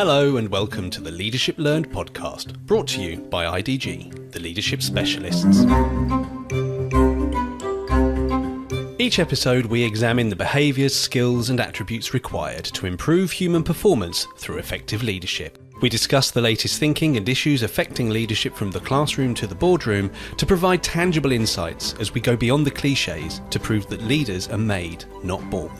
Hello and welcome to the Leadership Learned podcast, brought to you by IDG, the leadership specialists. Each episode we examine the behaviours, skills and attributes required to improve human performance through effective leadership. We discuss the latest thinking and issues affecting leadership from the classroom to the boardroom to provide tangible insights as we go beyond the clichés to prove that leaders are made, not born.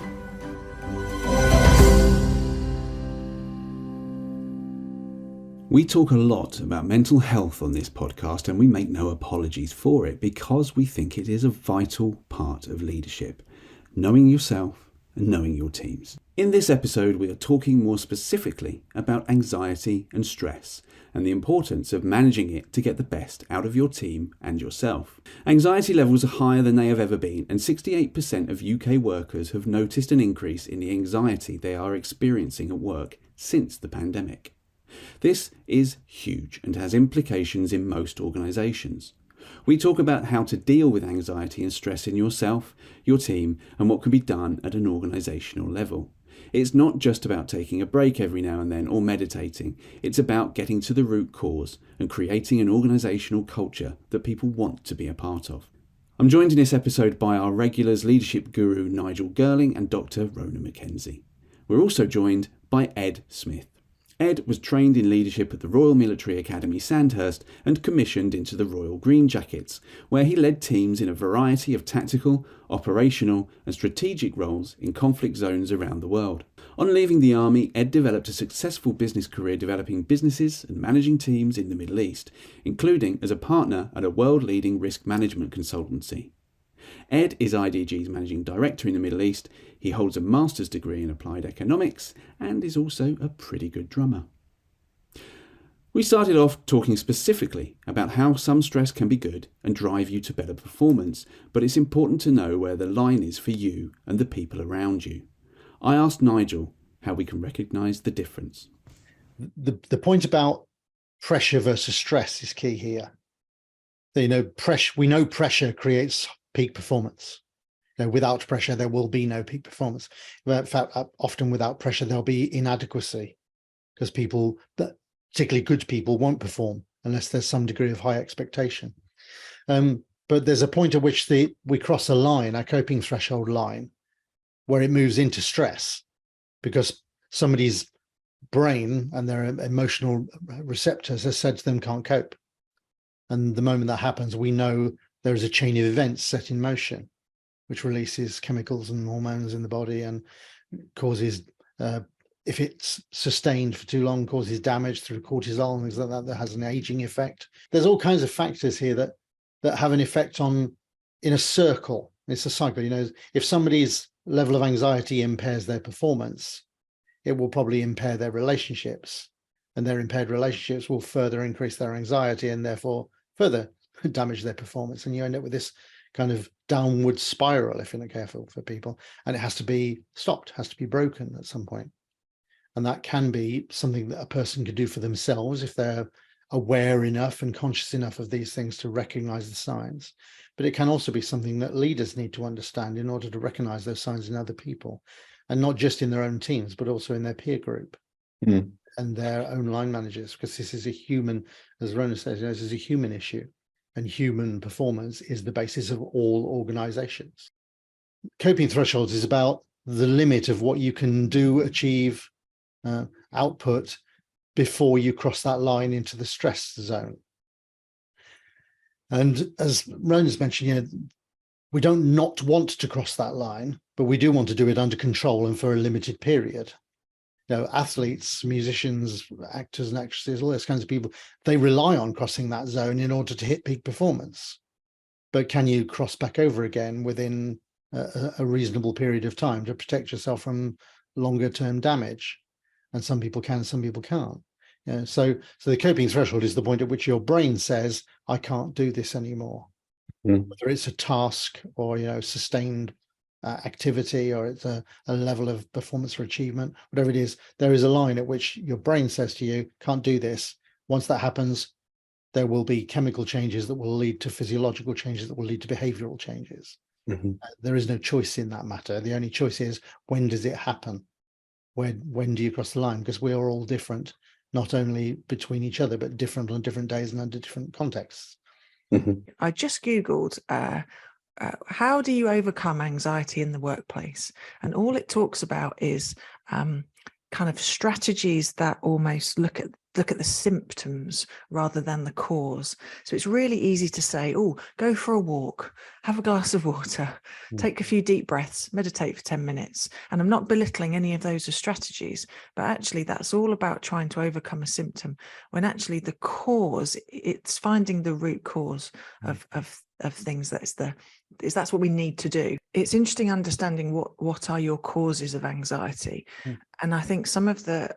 We talk a lot about mental health on this podcast, and we make no apologies for it because we think it is a vital part of leadership, knowing yourself and knowing your teams. In this episode, we are talking more specifically about anxiety and stress and the importance of managing it to get the best out of your team and yourself. Anxiety levels are higher than they have ever been, and 68% of UK workers have noticed an increase in the anxiety they are experiencing at work since the pandemic. This is huge and has implications in most organisations. We talk about how to deal with anxiety and stress in yourself, your team, and what can be done at an organisational level. It's not just about taking a break every now and then or meditating. It's about getting to the root cause and creating an organisational culture that people want to be a part of. I'm joined in this episode by our regulars leadership guru Nigel Girling and Dr. Rona McKenzie. We're also joined by Ed Smith. Ed was trained in leadership at the Royal Military Academy Sandhurst and commissioned into the Royal Green Jackets, where he led teams in a variety of tactical, operational and strategic roles in conflict zones around the world. On leaving the army, Ed developed a successful business career developing businesses and managing teams in the Middle East, including as a partner at a world-leading risk management consultancy. Ed is IDG's Managing Director in the Middle East. He holds a master's degree in applied economics and is also a pretty good drummer. We started off talking specifically about how some stress can be good and drive you to better performance, but it's important to know where the line is for you and the people around you. I asked Nigel how we can recognise the difference. The point about pressure versus stress is key here. We know pressure creates peak performance. Without pressure, there will be no peak performance. In fact, often without pressure, there'll be inadequacy because people, particularly good people, won't perform unless there's some degree of high expectation. But there's a point at which we cross a line, a coping threshold line, where it moves into stress because somebody's brain and their emotional receptors has said to them can't cope. And the moment that happens, we know there is a chain of events set in motion, which releases chemicals and hormones in the body and causes, if it's sustained for too long, causes damage through cortisol and things like that. That has an aging effect. There's all kinds of factors here that have an effect on, in a circle. It's a cycle. If somebody's level of anxiety impairs their performance, it will probably impair their relationships, and their impaired relationships will further increase their anxiety and therefore further damage their performance, and you end up with this kind of downward spiral if you're not careful for people, and it has to be stopped, has to be broken at some point. And that can be something that a person could do for themselves if they're aware enough and conscious enough of these things to recognize the signs, but it can also be something that leaders need to understand in order to recognize those signs in other people, and not just in their own teams but also in their peer group and their own line managers, because this is a human, as Rona says, this is a human issue. And human performance is the basis of all organizations. Coping thresholds is about the limit of what you can do, achieve, output before you cross that line into the stress zone. And as Rona's mentioned, we don't not want to cross that line, but we do want to do it under control and for a limited period. Athletes, musicians, actors and actresses, all those kinds of people, they rely on crossing that zone in order to hit peak performance. But can you cross back over again within a reasonable period of time to protect yourself from longer term damage? And some people can, some people can't. So the coping threshold is the point at which your brain says, I can't do this anymore. Whether it's a task or sustained activity, or it's a level of performance or achievement, whatever it is, there is a line at which your brain says to you, can't do this. Once that happens, there will be chemical changes that will lead to physiological changes that will lead to behavioral changes. There is no choice in that matter. The only choice is, when does it happen? when do you cross the line? Because we are all different, not only between each other, but different on different days and under different contexts. I just Googled how do you overcome anxiety in the workplace? And all it talks about is kind of strategies that almost look at the symptoms rather than the cause. So it's really easy to say, oh, go for a walk, have a glass of water, take a few deep breaths, meditate for 10 minutes. And I'm not belittling any of those as strategies, but actually that's all about trying to overcome a symptom, when actually the cause, it's finding the root cause of things. That's what we need to do. It's interesting understanding what are your causes of anxiety. And I think some of the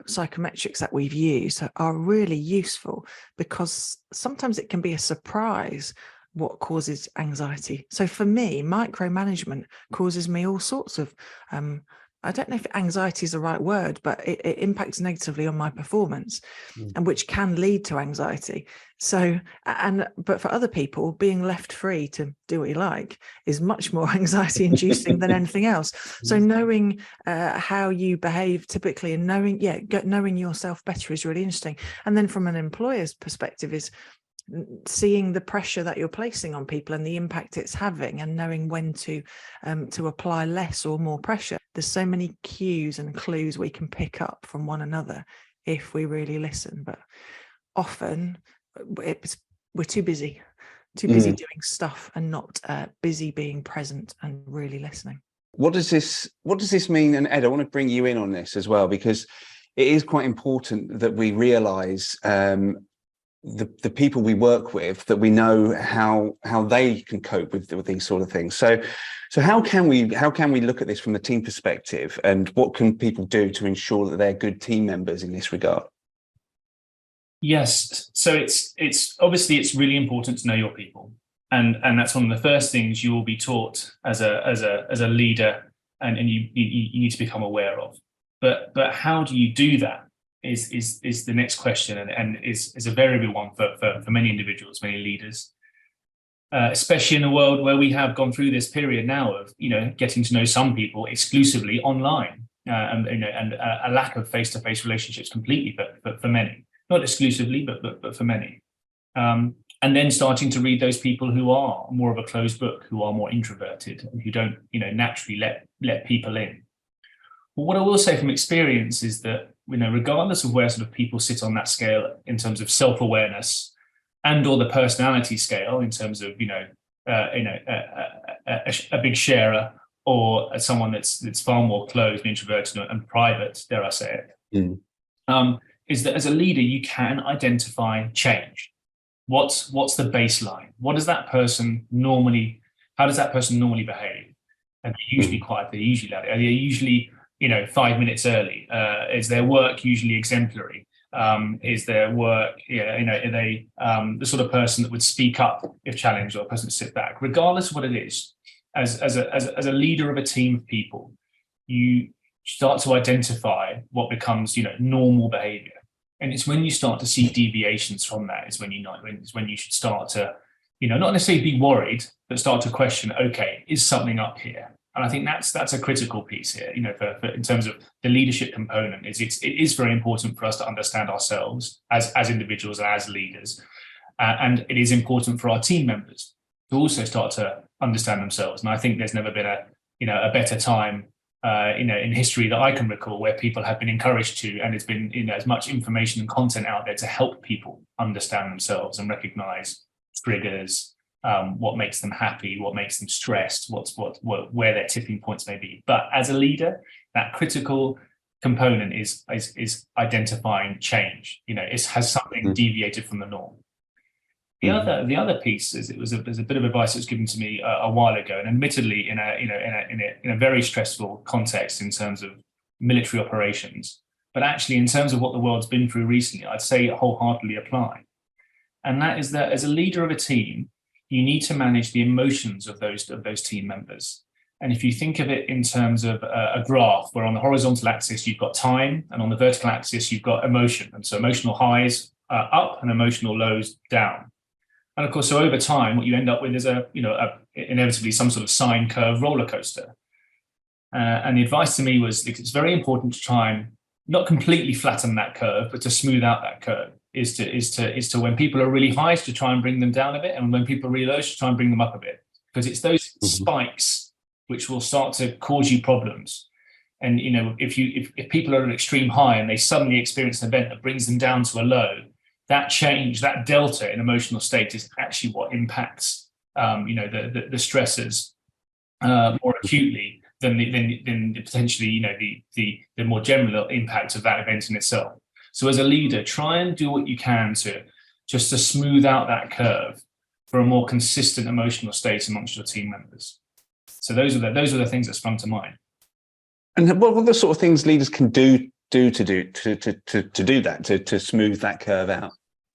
psychometrics that we've used are really useful, because sometimes it can be a surprise what causes anxiety. So for me, micromanagement causes me all sorts of I don't know if anxiety is the right word, but it impacts negatively on my performance, and which can lead to anxiety. So, but for other people, being left free to do what you like is much more anxiety inducing than anything else. So knowing how you behave typically, and knowing yourself better is really interesting. And then from an employer's perspective is seeing the pressure that you're placing on people and the impact it's having, and knowing when to apply less or more pressure. There's so many cues and clues we can pick up from one another if we really listen. But often we're too busy doing stuff and not busy being present and really listening. What does this mean? And Ed, I want to bring you in on this as well, because it is quite important that we realise the people we work with, that we know how they can cope with these sort of things. So how can we look at this from the team perspective, and what can people do to ensure that they're good team members in this regard? Yes, so it's obviously it's really important to know your people, and that's one of the first things you will be taught as a leader, and you need to become aware of. But how do you do that is the next question, and is a very big one for many individuals, many leaders, especially in a world where we have gone through this period now of getting to know some people exclusively online, and a lack of face-to-face relationships completely, but for many, not exclusively, but for many, and then starting to read those people who are more of a closed book, who are more introverted, and who don't naturally let people in. Well, what I will say from experience is that regardless of where sort of people sit on that scale in terms of self-awareness and or the personality scale in terms of a big sharer or someone that's far more closed and introverted and private, dare I say it, is that as a leader you can identify change. What's the baseline? How does that person normally behave? And they're usually quiet, they're usually loud, they're usually 5 minutes early. Is their work usually exemplary? Is their work, are they the sort of person that would speak up if challenged, or a person to sit back? Regardless of what it is, as a leader of a team of people, you start to identify what becomes normal behavior, and it's when you start to see deviations from that is when you should start to not necessarily be worried, but start to question, okay, is something up here? And I think that's a critical piece here, for in terms of the leadership component. It is very important for us to understand ourselves as individuals and as leaders, and it is important for our team members to also start to understand themselves. And I think there's never been a better time, in history that I can recall, where people have been encouraged to, and it's been as much information and content out there to help people understand themselves and recognise triggers. What makes them happy, what makes them stressed, where their tipping points may be. But as a leader, that critical component is identifying change. It has something deviated from the norm. The other piece is there's a bit of advice that was given to me a while ago, and admittedly in a very stressful context in terms of military operations, but actually in terms of what the world's been through recently, I'd say it wholeheartedly apply. And that is that as a leader of a team, you need to manage the emotions of those team members. And if you think of it in terms of a graph, where on the horizontal axis you've got time, and on the vertical axis you've got emotion, and so emotional highs up and emotional lows down. And of course, so over time, what you end up with is inevitably some sort of sine curve roller coaster. And the advice to me was, it's very important to try and not completely flatten that curve, but to smooth out that curve. Is to when people are really high, to try and bring them down a bit, and when people are really low, to try and bring them up a bit, because it's those spikes which will start to cause you problems. And if people are at an extreme high and they suddenly experience an event that brings them down to a low, that change, that delta in emotional state, is actually what impacts the stressors more acutely than potentially the more general impact of that event in itself. So as a leader, try and do what you can to smooth out that curve for a more consistent emotional state amongst your team members. So those are the things that sprung to mind. And what are the sort of things leaders can do to do that, to smooth that curve out?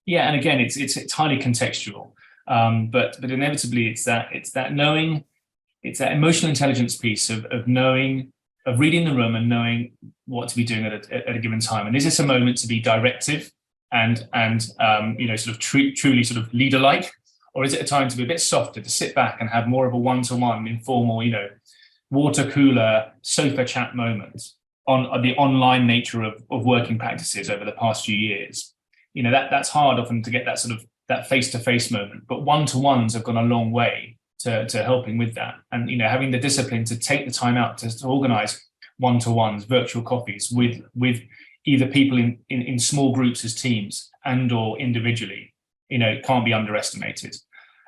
Yeah, and again, it's highly contextual, but inevitably it's that knowing, it's that emotional intelligence piece of knowing, of reading the room and knowing what to be doing at a given time. And is this a moment to be directive and sort of truly sort of leader-like, or is it a time to be a bit softer, to sit back and have more of a one-to-one, informal, water cooler, sofa chat moment on the online nature of working practices over the past few years? That's hard often to get that sort of that face-to-face moment, but one-to-ones have gone a long way to helping with that. And having the discipline to take the time out to organize one-to-ones, virtual coffees with either people in small groups as teams and or individually, can't be underestimated.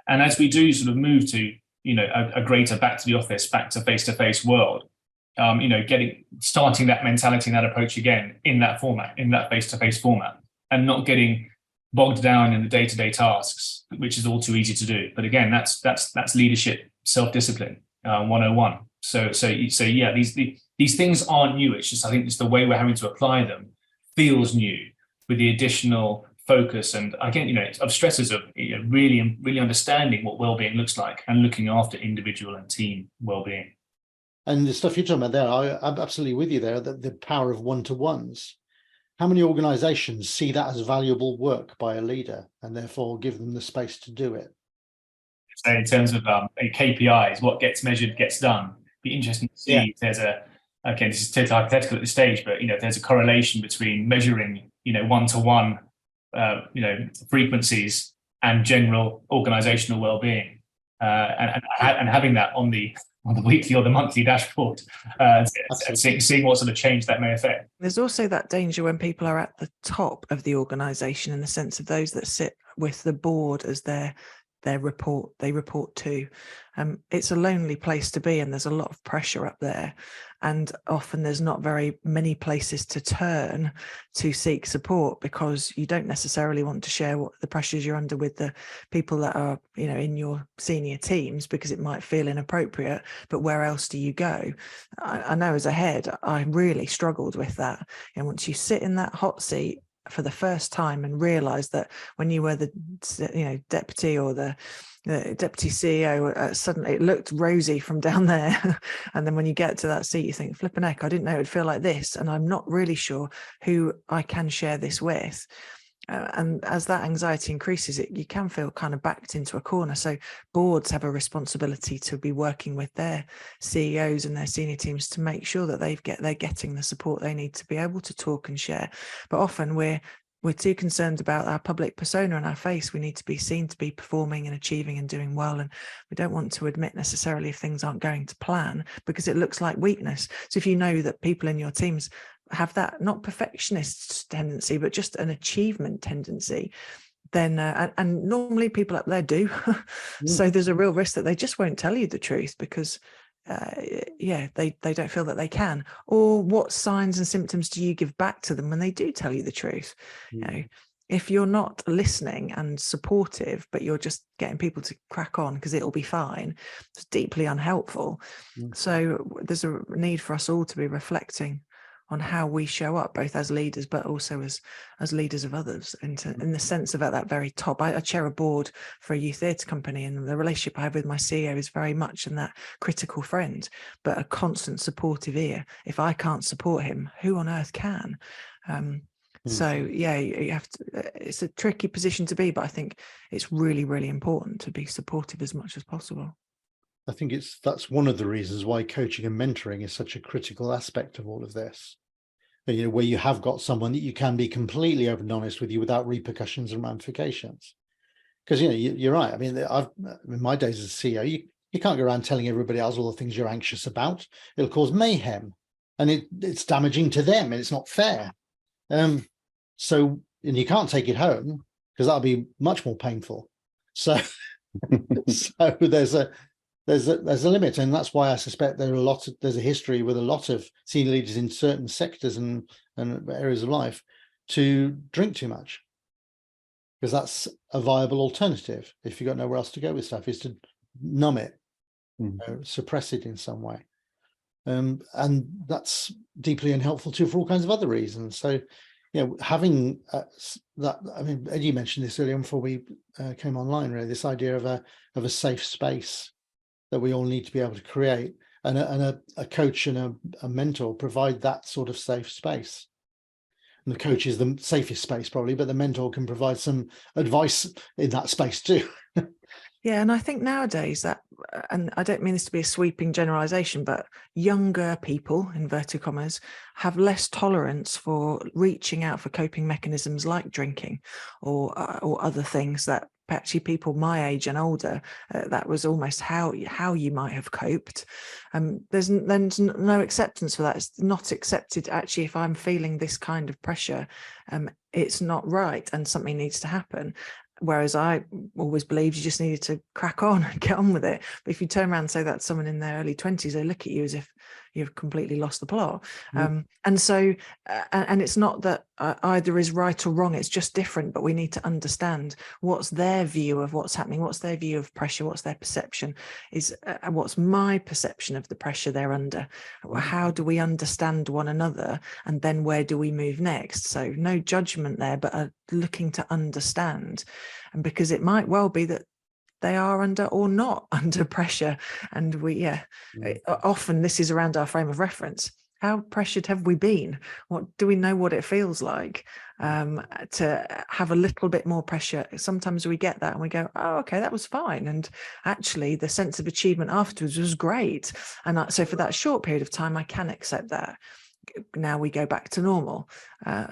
And as we do sort of move to a greater back to the office, back to face-to-face world, starting that mentality and that approach again in that format, in that face-to-face format, and not getting bogged down in the day-to-day tasks, which is all too easy to do. But again, that's leadership, self-discipline, 101. So yeah, these things aren't new. It's just, I think it's the way we're having to apply them feels new, with the additional focus and again, of stresses of really understanding what well-being looks like and looking after individual and team well-being. And the stuff you're talking about there, I'm absolutely with you there. The power of one-to-ones. How many organizations see that as valuable work by a leader and therefore give them the space to do it? So in terms of KPIs, what gets measured gets done. Be interesting to see if there's this is totally hypothetical at this stage, but if there's a correlation between measuring one-to-one frequencies and general organizational well-being, and having that on the weekly or the monthly dashboard, seeing what sort of change that may affect. There's also that danger when people are at the top of the organization, in the sense of those that sit with the board as they report to. It's a lonely place to be, and there's a lot of pressure up there, and often there's not very many places to turn to seek support, because you don't necessarily want to share what the pressures you're under with the people that are in your senior teams, because it might feel inappropriate. But where else do you go? I know as a head I really struggled with that, and once you sit in that hot seat for the first time and realize that when you were the deputy or the deputy CEO, suddenly it looked rosy from down there. And then when you get to that seat, you think, flipping heck, I didn't know it would feel like this, and I'm not really sure who I can share this with. And as that anxiety increases, you can feel kind of backed into a corner. So boards have a responsibility to be working with their CEOs and their senior teams to make sure that they're getting the support they need to be able to talk and share. But often we're too concerned about our public persona and our face. We need to be seen to be performing and achieving and doing well. And we don't want to admit necessarily if things aren't going to plan, because it looks like weakness. So if you know that people in your teams have that not perfectionist tendency, but just an achievement tendency, then and normally people up there do. So there's a real risk that they just won't tell you the truth, because they don't feel that they can. Or what signs and symptoms do you give back to them when they do tell you the truth? If you're not listening and supportive, but you're just getting people to crack on because it'll be fine, it's deeply unhelpful. So there's a need for us all to be reflecting on how we show up, both as leaders, but also as leaders of others, in the sense of at that very top. I chair a board for a youth theatre company, and the relationship I have with my CEO is very much in that critical friend, but a constant supportive ear. If I can't support him, who on earth can? So yeah, you have to. It's a tricky position to be, but I think it's really, really important to be supportive as much as possible. I think that's one of the reasons why coaching and mentoring is such a critical aspect of all of this. You know, where you have got someone that you can be completely open and honest with you without repercussions and ramifications. Because, you know, you're right. I mean, in my days as a CEO, you can't go around telling everybody else all the things you're anxious about. It'll cause mayhem, and it's damaging to them, and it's not fair. So, and you can't take it home because that'll be much more painful. So, so there's a limit, and that's why I suspect there's a history with a lot of senior leaders in certain sectors and areas of life to drink too much, because that's a viable alternative if you've got nowhere else to go with stuff, is to numb it, suppress it in some way, and that's deeply unhelpful too for all kinds of other reasons. So, you know, having that, I mean, Eddie mentioned this earlier before we came online, really, this idea of a safe space that we all need to be able to create, and a coach and a mentor provide that sort of safe space. And the coach is the safest space probably, but the mentor can provide some advice in that space too. Yeah, and I think nowadays that, and I don't mean this to be a sweeping generalization, but younger people, inverted commas, have less tolerance for reaching out for coping mechanisms like drinking or other things that actually people my age and older, that was almost how you might have coped. There's no acceptance for that. It's not accepted. Actually, if I'm feeling this kind of pressure, it's not right, and something needs to happen. Whereas I always believed you just needed to crack on and get on with it. But if you turn around and say that to someone in their early 20s, they look at you as if you've completely lost the plot. And so, and it's not that either is right or wrong, it's just different, but we need to understand what's their view of what's happening, what's their view of pressure, what's their perception, is what's my perception of the pressure they're under. How do we understand one another? And then where do we move next? So no judgment there, but looking to understand. And because it might well be that they are under or not under pressure. And often this is around our frame of reference. How pressured have we been? What do we know what it feels like to have a little bit more pressure? Sometimes we get that and we go, oh, okay, that was fine. And actually the sense of achievement afterwards was great. And so for that short period of time, I can accept that. Now we go back to normal.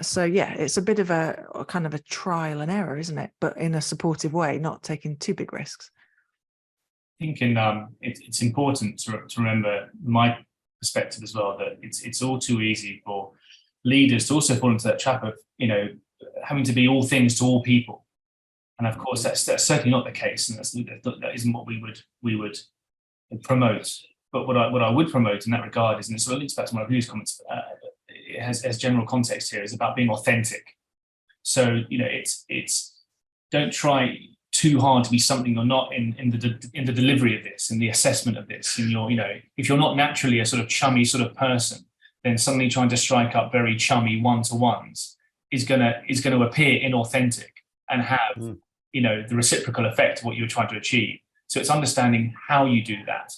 So yeah, it's a bit of a kind of a trial and error, isn't it? But in a supportive way, not taking too big risks. I think it's important to remember my perspective as well, that it's all too easy for leaders to also fall into that trap of, you know, having to be all things to all people. And of course, that's certainly not the case, and that isn't what we would promote. But what I would promote in that regard is, and it sort of links back to my previous comments, it has general context here, is about being authentic. So, you know, it's don't try too hard to be something you're not in the delivery of this, in the assessment of this. In your, you know, if you're not naturally a sort of chummy sort of person, then suddenly trying to strike up very chummy one-to-ones is gonna appear inauthentic and have you know, the reciprocal effect of what you're trying to achieve. So it's understanding how you do that.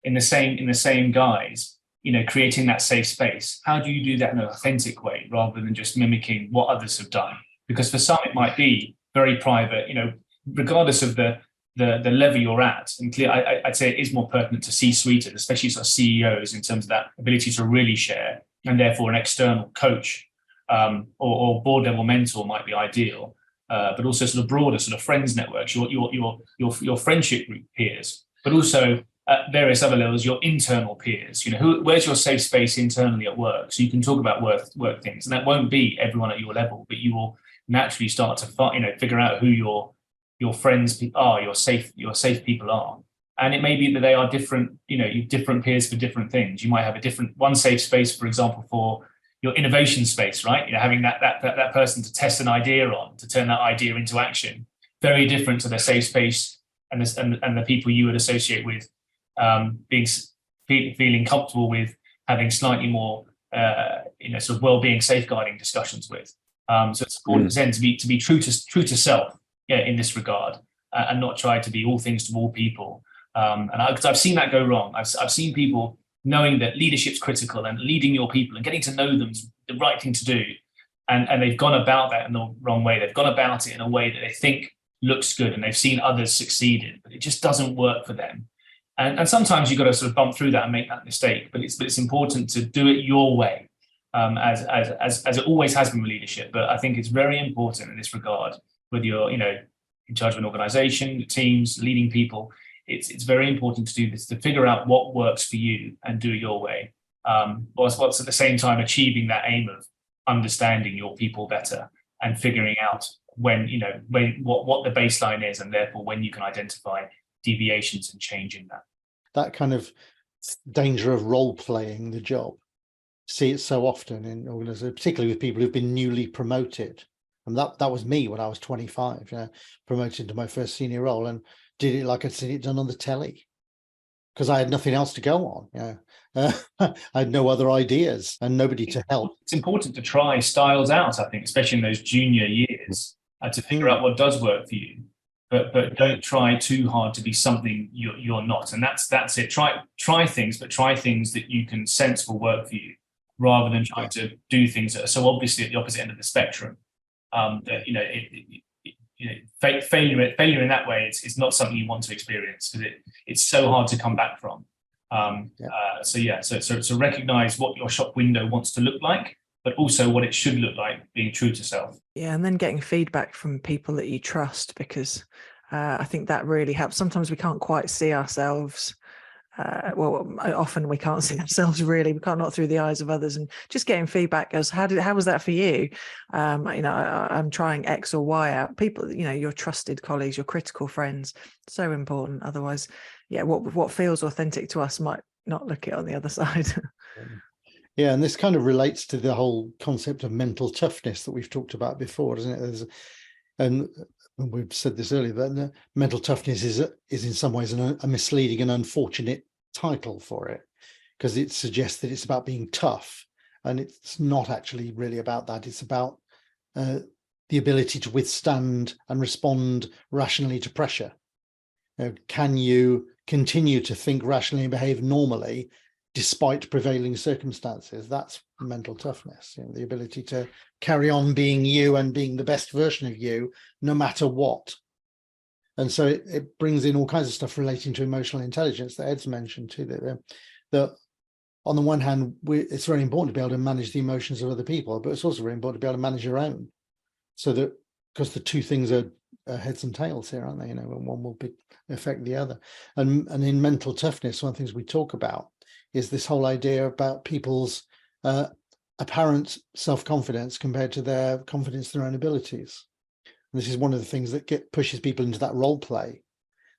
In the same guise, you know, creating that safe space. How do you do that in an authentic way rather than just mimicking what others have done? Because for some it might be very private, you know, regardless of the level you're at. And I'd say it is more pertinent to C-suite, especially sort of CEOs, in terms of that ability to really share, and therefore an external coach or board level mentor might be ideal. But also sort of broader sort of friends networks, your friendship group peers, but also at various other levels, your internal peers. You know, where's your safe space internally at work, so you can talk about work things, and that won't be everyone at your level, but you will naturally start to figure out who your friends are, your safe people are. And it may be that they are different, you know, different peers for different things. You might have one safe space, for example, for your innovation space, right? You know, having that person to test an idea on, to turn that idea into action, very different to the safe space and the people you would associate with feeling comfortable with having slightly more, sort of well-being safeguarding discussions with. So it's important then to be true to self, in this regard, and not try to be all things to all people. And I've seen that go wrong. I've seen people knowing that leadership's critical and leading your people and getting to know them is the right thing to do, and they've gone about that in the wrong way. They've gone about it in a way that they think looks good, and they've seen others succeed in, but it just doesn't work for them. And sometimes you've got to sort of bump through that and make that mistake, but it's important to do it your way, as it always has been with leadership. But I think it's very important in this regard, whether you're in charge of an organization, teams, leading people. It's very important to do this, to figure out what works for you and do it your way, whilst at the same time achieving that aim of understanding your people better and figuring out what the baseline is, and therefore when you can identify deviations and change in that. That kind of danger of role playing the job. See it so often in organizations, particularly with people who've been newly promoted. And that was me when I was 25, promoted to my first senior role, and did it like I'd seen it done on the telly, because I had nothing else to go on. I had no other ideas and nobody to help. It's important to try styles out, I think, especially in those junior years, to figure out what does work for you. But don't try too hard to be something you're not. And that's it. Try things, but try things that you can sense will work for you, rather than trying to do things that are so obviously at the opposite end of the spectrum. That failure in that way is not something you want to experience, because it's so hard to come back from. So recognize what your shop window wants to look like, but also what it should look like, being true to self. Yeah, and then getting feedback from people that you trust, because I think that really helps. Sometimes we can't quite see ourselves. Often we can't see ourselves really. We can't, not through the eyes of others, and just getting feedback as how was that for you? I'm trying X or Y out. People, your trusted colleagues, your critical friends, so important. Otherwise, what feels authentic to us might not look it on the other side. Yeah, and this kind of relates to the whole concept of mental toughness that we've talked about before, doesn't it? And we've said this earlier, but mental toughness is in some ways a misleading and unfortunate title for it, because it suggests that it's about being tough, and it's not actually really about that. It's about the ability to withstand and respond rationally to pressure. Can you continue to think rationally and behave normally despite prevailing circumstances? That's mental toughness, the ability to carry on being you and being the best version of you no matter what. And so it brings in all kinds of stuff relating to emotional intelligence that Ed's mentioned too, that on the one hand, it's very important to be able to manage the emotions of other people, but it's also very important to be able to manage your own, so that, because the two things are heads and tails here, aren't they? And one will affect the other. And in mental toughness, one of the things we talk about is this whole idea about people's apparent self-confidence compared to their confidence in their own abilities. And this is one of the things that pushes people into that role play,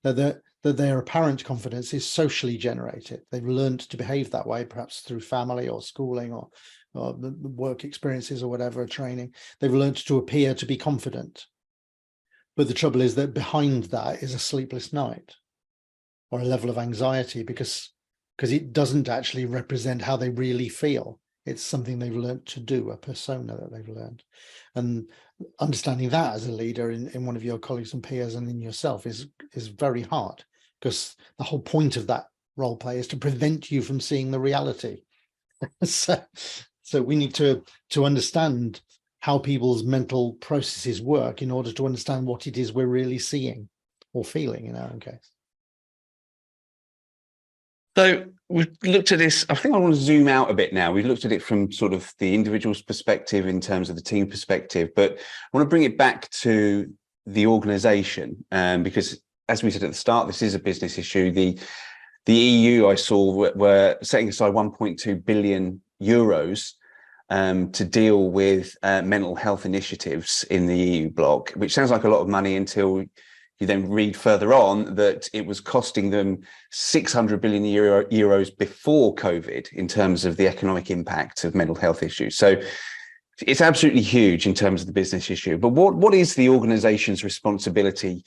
that their apparent confidence is socially generated. They've learned to behave that way, perhaps through family or schooling or the work experiences or whatever, training. They've learned to appear to be confident. But the trouble is that behind that is a sleepless night or a level of anxiety, because it doesn't actually represent how they really feel. It's something they've learned to do, a persona that they've learned. And understanding that as a leader in one of your colleagues and peers and in yourself is very hard, because the whole point of that role play is to prevent you from seeing the reality. So we need to understand how people's mental processes work in order to understand what it is we're really seeing or feeling in our own case. So we've looked at this. I think I want to zoom out a bit now. We've looked at it from sort of the individual's perspective in terms of the team perspective, but I want to bring it back to the organization, because as we said at the start, this is a business issue. The EU, I saw, were setting aside 1.2 billion euros to deal with mental health initiatives in the EU bloc, which sounds like a lot of money until you then read further on that it was costing them 600 billion euros before COVID in terms of the economic impact of mental health issues. So it's absolutely huge in terms of the business issue. But what is the organization's responsibility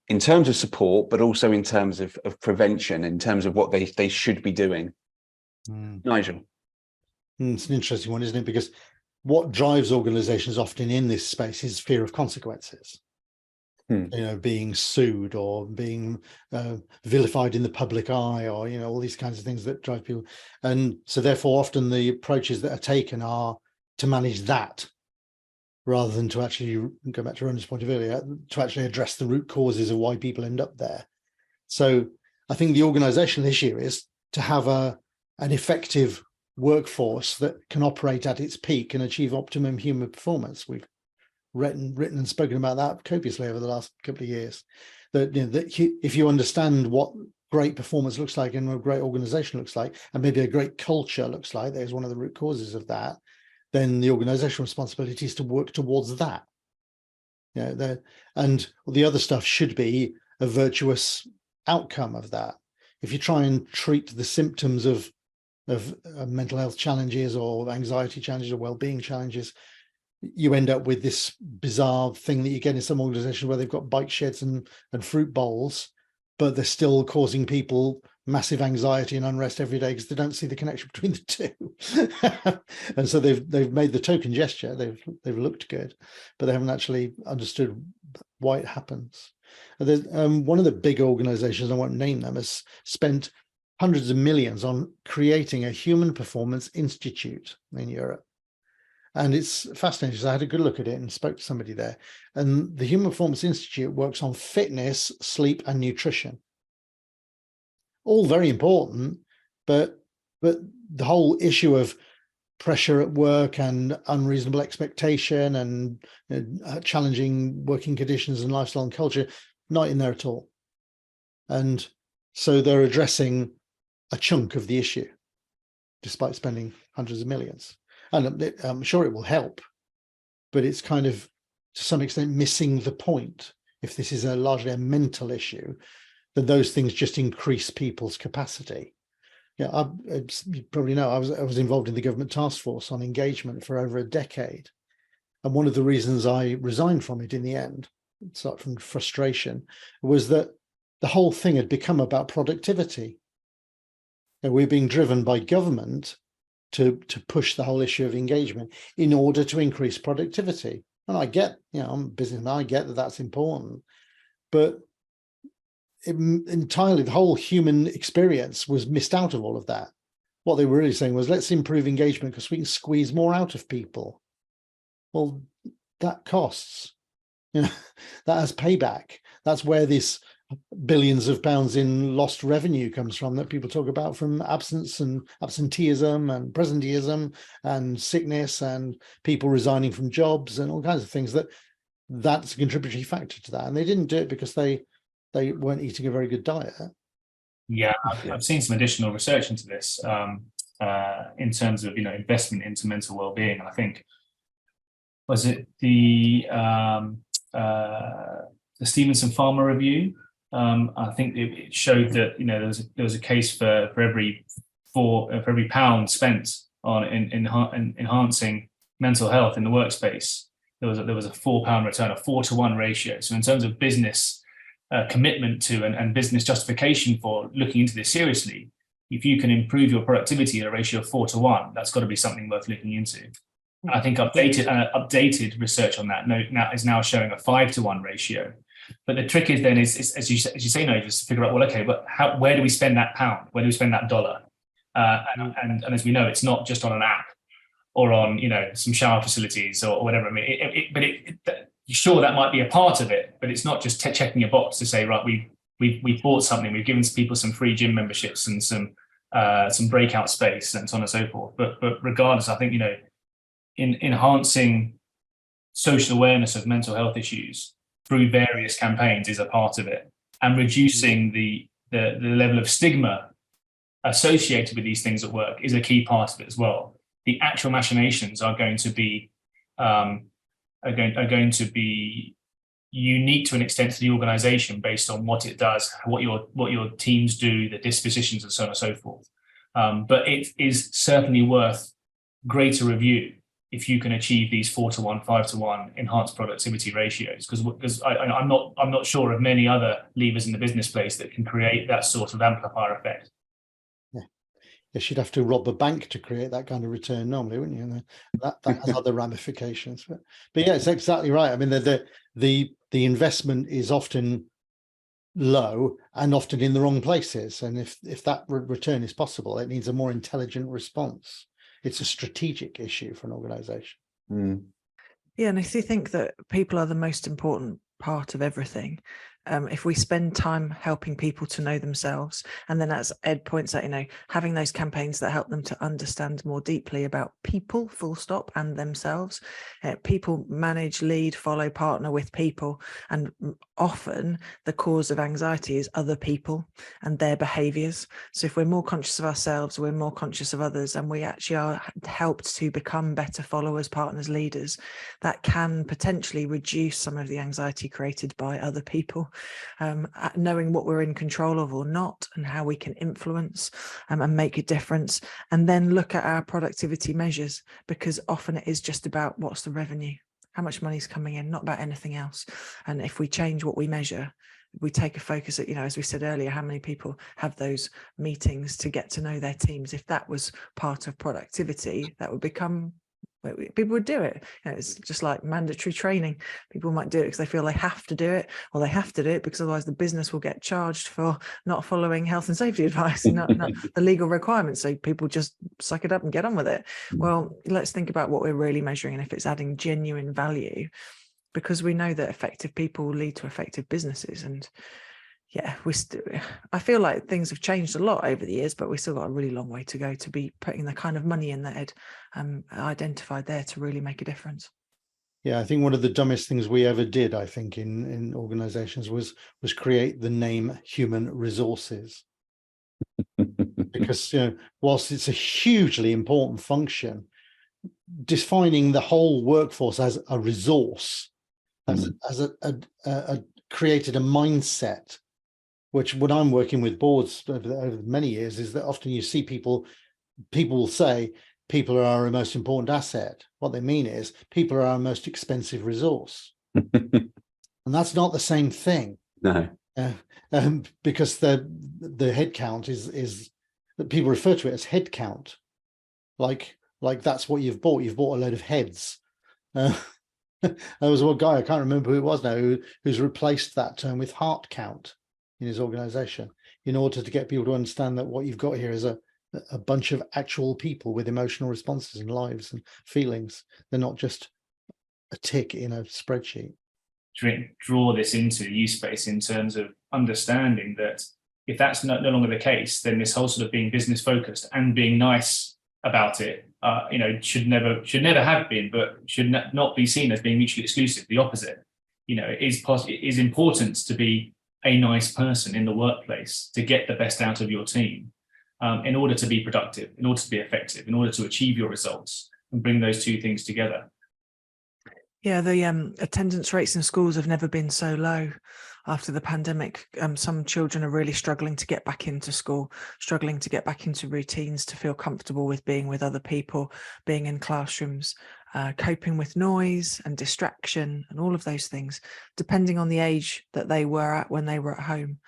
in terms of support, but also in terms of prevention, in terms of what they should be doing? Nigel? It's an interesting one, isn't it? Because what drives organizations often in this space is fear of consequences. Being sued or being vilified in the public eye, or all these kinds of things that drive people. And so therefore often the approaches that are taken are to manage that, rather than to actually go back to Ronan's point of earlier, to actually address the root causes of why people end up there. So I think the organizational issue is to have an effective workforce that can operate at its peak and achieve optimum human performance. We've written and spoken about that copiously over the last couple of years. That, if you understand what great performance looks like and what a great organization looks like, and maybe a great culture looks like, there's one of the root causes of that, then the organizational responsibility is to work towards that. And the other stuff should be a virtuous outcome of that. If you try and treat the symptoms of mental health challenges or anxiety challenges or well-being challenges, you end up with this bizarre thing that you get in some organizations where they've got bike sheds and fruit bowls, but they're still causing people massive anxiety and unrest every day because they don't see the connection between the two. And so they've made the token gesture, they've looked good, but they haven't actually understood why it happens. And there's one of the big organizations, I won't name them, has spent hundreds of millions on creating a human performance institute in Europe. And it's fascinating because I had a good look at it and spoke to somebody there. And the Human Performance Institute works on fitness, sleep, and nutrition. All very important, but the whole issue of pressure at work and unreasonable expectation and challenging working conditions and lifestyle and culture, not in there at all. And so they're addressing a chunk of the issue, despite spending hundreds of millions. And I'm sure it will help, but it's kind of, to some extent, missing the point. If this is largely a mental issue, then those things just increase people's capacity. Yeah, you probably know I was involved in the government task force on engagement for over a decade, and one of the reasons I resigned from it in the end, aside from frustration, was that the whole thing had become about productivity, and we're being driven by government to push the whole issue of engagement in order to increase productivity. And I get, I'm a businessman, I get that that's important, but entirely the whole human experience was missed out of all of that. What they were really saying was, let's improve engagement because we can squeeze more out of people. Well, that costs, that has payback. That's where this billions of pounds in lost revenue comes from, that people talk about, from absence and absenteeism and presenteeism and sickness and people resigning from jobs and all kinds of things. That's a contributory factor to that. And they didn't do it because they weren't eating a very good diet. Yeah, I've seen some additional research into this in terms of investment into mental well-being. And I think, was it the Stevenson Pharma review? I think it showed that there was a case for every £1 spent on enhancing mental health in the workspace, there was a £4 return, a 4-to-1 ratio. So in terms of business commitment to and business justification for looking into this seriously, if you can improve your productivity at a ratio of 4-to-1, that's got to be something worth looking into. And I think updated research on that is now showing a 5-to-1 ratio. But the trick is then is as you say, no, just figure out, well, okay, but where do we spend that pound? Where do we spend that dollar? And as we know, it's not just on an app or on some shower facilities or whatever. I mean, sure, that might be a part of it, but it's not just checking a box to say, right, we bought something, we've given people some free gym memberships and some breakout space and so on and so forth. But regardless, I think in enhancing social awareness of mental health issues through various campaigns is a part of it, and reducing the level of stigma associated with these things at work is a key part of it as well. The actual machinations are going to be unique to an extent to the organization based on what it does, what your teams do, the dispositions, and so on and so forth. But it is certainly worth greater review if you can achieve these 4-to-1, 5-to-1 enhanced productivity ratios, because I'm not sure of many other levers in the business place that can create that sort of amplifier effect. Yes, you'd have to rob a bank to create that kind of return normally, wouldn't you? And that has other ramifications. But yeah, it's exactly right. I mean, the investment is often low and often in the wrong places. And if that return is possible, it needs a more intelligent response. It's a strategic issue for an organization. Yeah, and I do think that people are the most important part of everything. If we spend time helping people to know themselves, and then as Ed points out, having those campaigns that help them to understand more deeply about people, full stop, and themselves. People manage, lead, follow, partner with people, and often the cause of anxiety is other people and their behaviors. So if we're more conscious of ourselves, we're more conscious of others, and we actually are helped to become better followers, partners, leaders, that can potentially reduce some of the anxiety created by other people. Knowing what we're in control of or not, and how we can influence and make a difference, and then look at our productivity measures, because often it is just about what's the revenue, how much money is coming in, not about anything else. And if we change what we measure, we take a focus at, as we said earlier, how many people have those meetings to get to know their teams. If that was part of productivity, that would become, people would do it. It's just like mandatory training. People might do it because they feel they have to do it, or they have to do it because otherwise the business will get charged for not following health and safety advice, not the legal requirements. So people just suck it up and get on with it. Well, let's think about what we're really measuring, and if it's adding genuine value, because we know that effective people lead to effective businesses. And yeah, I feel like things have changed a lot over the years, but we still got a really long way to go to be putting the kind of money in that Ed identified there to really make a difference. Yeah, I think one of the dumbest things we ever did, I think, in organizations was create the name human resources. Because whilst it's a hugely important function, defining the whole workforce as a resource has created a mindset, which when I'm working with boards over many years, is that often you see people will say people are our most important asset. What they mean is people are our most expensive resource. And that's not the same thing. No. Because the head count is that people refer to it as head count. Like that's what you've bought. You've bought a load of heads. There was one guy, I can't remember who it was now, who's replaced that term with heart count in his organization, in order to get people to understand that what you've got here is a bunch of actual people with emotional responses and lives and feelings. They're not just a tick in a spreadsheet. Draw this into use space in terms of understanding that if that's no longer the case, then this whole sort of being business focused and being nice about it, should never have been, but should not be seen as being mutually exclusive. The opposite, it is important to be a nice person in the workplace to get the best out of your team, in order to be productive, in order to be effective, in order to achieve your results, and bring those two things together. Yeah, the attendance rates in schools have never been so low after the pandemic. Some children are really struggling to get back into school, struggling to get back into routines, to feel comfortable with being with other people, being in classrooms, coping with noise and distraction and all of those things, depending on the age that they were at when they were at home.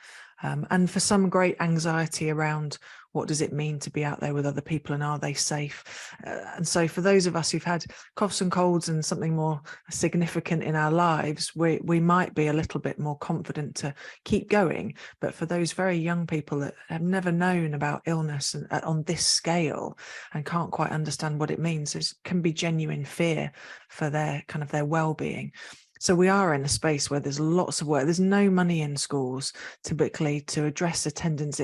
And for some, great anxiety around what does it mean to be out there with other people, and are they safe? And so for those of us who've had coughs and colds and something more significant in our lives, we might be a little bit more confident to keep going. But for those very young people that have never known about illness on this scale and can't quite understand what it means, there can be genuine fear for their well-being. So we are in a space where there's lots of work. There's no money in schools typically to address attendance.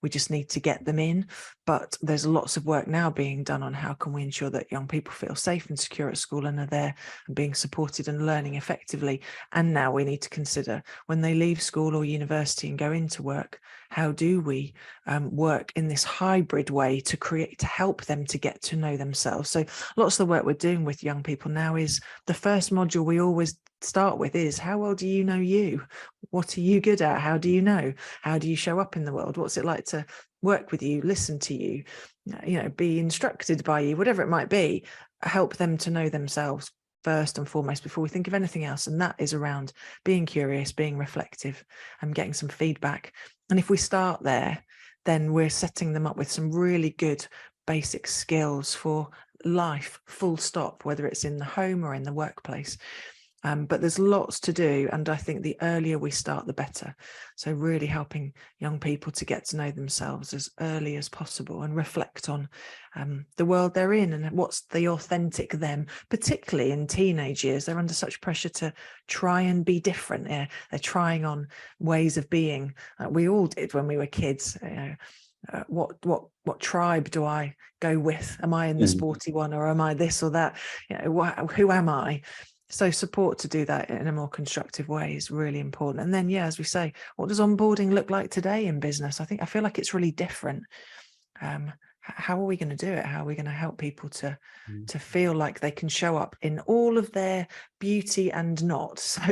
We just need to get them in. But there's lots of work now being done on how can we ensure that young people feel safe and secure at school and are there and being supported and learning effectively. And now we need to consider when they leave school or university and go into work, how do we work in this hybrid way to help them to get to know themselves? So lots of the work we're doing with young people now is the first module we always start with is, how well do you know you? What are you good at? How do you know? How do you show up in the world? What's it like to work with you, listen to you, be instructed by you, whatever it might be? Help them to know themselves first and foremost before we think of anything else. And that is around being curious, being reflective, and getting some feedback. And if we start there, then we're setting them up with some really good basic skills for life, full stop, whether it's in the home or in the workplace. But there's lots to do, and I think the earlier we start, the better. So really helping young people to get to know themselves as early as possible and reflect on the world they're in and what's the authentic them, particularly in teenage years. They're under such pressure to try and be different. They're trying on ways of being. We all did when we were kids. What tribe do I go with? Am I in the sporty one, or am I this or that? Who am I? So support to do that in a more constructive way is really important. And then, as we say, what does onboarding look like today in business? I feel like it's really different. How are we going to do it? How are we going to help people to feel like they can show up in all of their beauty and not? So,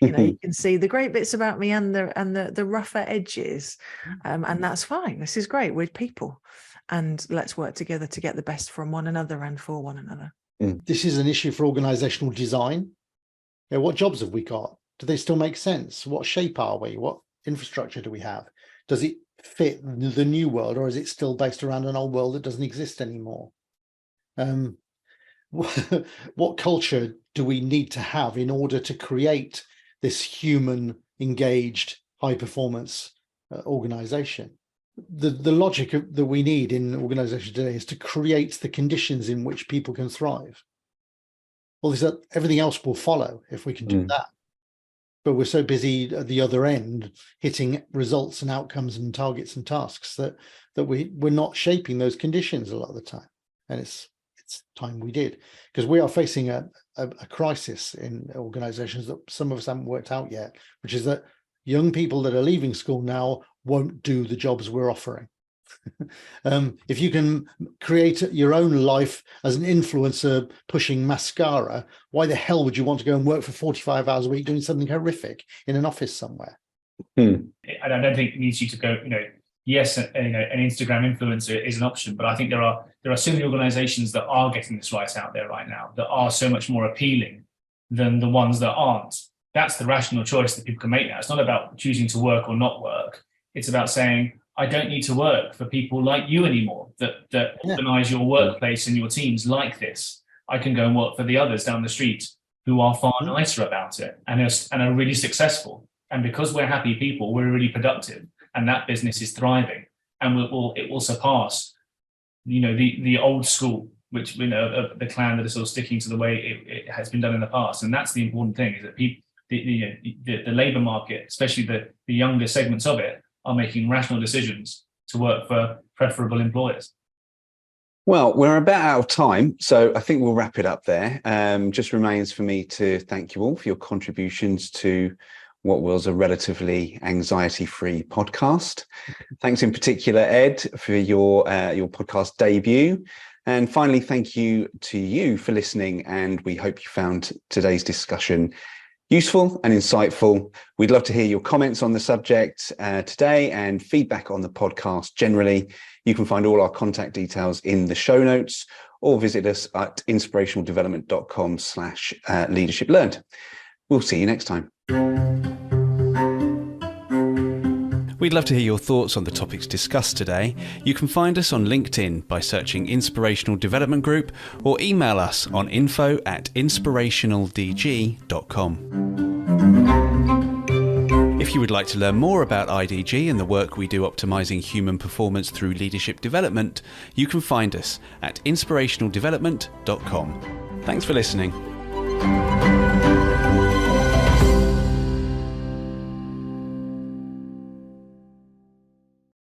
you can see the great bits about me and the rougher edges. And that's fine. This is great. We're people. And let's work together to get the best from one another and for one another. This is an issue for organizational design. What jobs have we got? Do they still make sense? What shape are we? What infrastructure do we have? Does it fit the new world, or is it still based around an old world that doesn't exist anymore? What culture do we need to have in order to create this human, engaged, high performance organization? The logic that we need in organization today is to create the conditions in which people can thrive. Well, everything else will follow if we can do that. But we're so busy at the other end, hitting results and outcomes and targets and tasks that we're not shaping those conditions a lot of the time. And it's time we did, because we are facing a crisis in organizations that some of us haven't worked out yet, which is that young people that are leaving school now won't do the jobs we're offering. If you can create your own life as an influencer pushing mascara, why the hell would you want to go and work for 45 hours a week doing something horrific in an office somewhere? I don't think it needs you to go, yes, an Instagram influencer is an option, but I think there are so many organizations that are getting this right out there right now that are so much more appealing than the ones that aren't. That's the rational choice that people can make now. It's not about choosing to work or not work. It's about saying, I don't need to work for people like you anymore that organize your workplace and your teams like this. I can go and work for the others down the street who are far nicer about it and are really successful. And because we're happy people, we're really productive, and that business is thriving, and it will surpass, the old school, which the clan that is sort of sticking to the way it has been done in the past. And that's the important thing, is that people, the labour market, especially the younger segments of it, are making rational decisions to work for preferable employers. Well, we're about out of time, so I think we'll wrap it up there. Just remains for me to thank you all for your contributions to what was a relatively anxiety-free podcast. Thanks in particular, Ed, for your podcast debut. And finally, thank you to you for listening, and we hope you found today's discussion useful and insightful. We'd love to hear your comments on the subject today and feedback on the podcast generally. You can find all our contact details in the show notes, or visit us at inspirationaldevelopment.com/leadership learned. We'll see you next time. We'd love to hear your thoughts on the topics discussed today. You can find us on LinkedIn by searching Inspirational Development Group, or email us on info@inspirationaldg.com. If you would like to learn more about IDG and the work we do optimizing human performance through leadership development, you can find us at inspirationaldevelopment.com. Thanks for listening.